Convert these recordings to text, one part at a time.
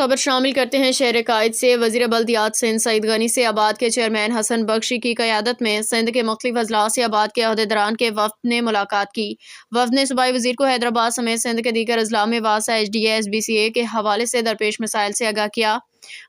خبر شامل کرتے ہیں شہر قائد سے۔ وزیر بلدیات سندھ سعید غنی سے آباد کے چیئرمین حسن بخشی کی قیادت میں سندھ کے مختلف اضلاع سے آباد کے عہدیداران کے وفد نے ملاقات کی۔ وفد نے صوبائی وزیر کو حیدرآباد سمیت سندھ کے دیگر اضلاع میں واسطہ H D A S B C A کے حوالے سے درپیش مسائل سے آگاہ کیا۔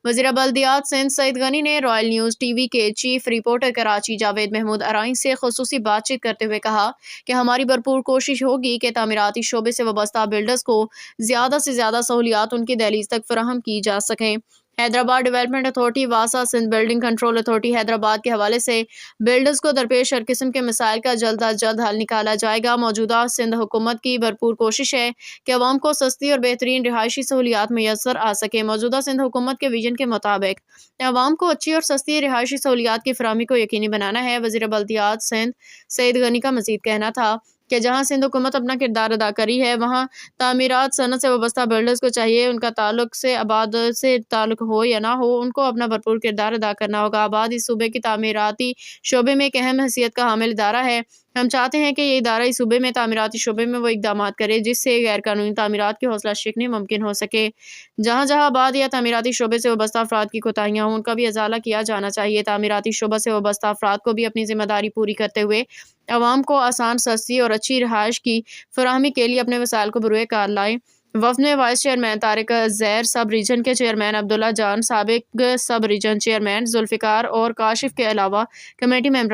وزیر بلدیات سندھ سعید غنی نے رائل نیوز ٹی وی کے چیف رپورٹر کراچی جاوید محمود ارائیں سے خصوصی بات چیت کرتے ہوئے کہا کہ ہماری بھرپور کوشش ہوگی کہ تعمیراتی شعبے سے وابستہ بلڈرز کو زیادہ سے زیادہ سہولیات ان کی دہلیز تک فراہم کی جا سکیں۔ حیدرآباد ڈیولپمنٹ اتھارٹی واسطہ Sindh building control authority Hyderabad کے حوالے سے بلڈرز کو درپیش ہر قسم کے مسائل کا جلد از جلد حل نکالا جائے گا۔ موجودہ سندھ حکومت کی بھرپور کوشش ہے کہ عوام کو سستی اور بہترین رہائشی سہولیات میسر آ سکیں۔ موجودہ سندھ حکومت کے ویژن کے مطابق عوام کو اچھی اور سستی رہائشی سہولیات کی فراہمی کو یقینی بنانا ہے۔ وزیر بلدیات سندھ سعید غنی کا مزید کہنا تھا کہ جہاں سندھ حکومت اپنا کردار ادا کری ہے، وہاں تعمیرات صنعت سے وابستہ بلڈرز کو چاہیے ان کا تعلق سے آباد سے تعلق ہو یا نہ ہو، ان کو اپنا بھرپور کردار ادا کرنا ہوگا۔ آباد اس صوبے کی تعمیراتی شعبے میں ایک اہم حیثیت کا حامل ادارہ ہے۔ ہم چاہتے ہیں کہ یہ ادارہ اس صوبے میں تعمیراتی شعبے میں وہ اقدامات کرے جس سے غیر قانونی تعمیرات کی حوصلہ شکنی ممکن ہو سکے۔ جہاں جہاں آباد یا تعمیراتی شعبے سے وابستہ افراد کی کوتاہیاں ہوں، ان کا بھی ازالہ کیا جانا چاہیے۔ تعمیراتی شعبہ سے وابستہ افراد کو بھی اپنی ذمہ داری پوری کرتے ہوئے عوام کو آسان، سستی اور اچھی رہائش کی فراہمی کے لیے اپنے وسائل کو بروئے کار لائیں۔ وفد میں وائس چیئرمین طارق زیر، سب ریجن کے چیئرمین عبداللہ جان، سابق سب ریجن چیئرمین ذوالفقار اور کاشف کے علاوہ کمیٹی ممبران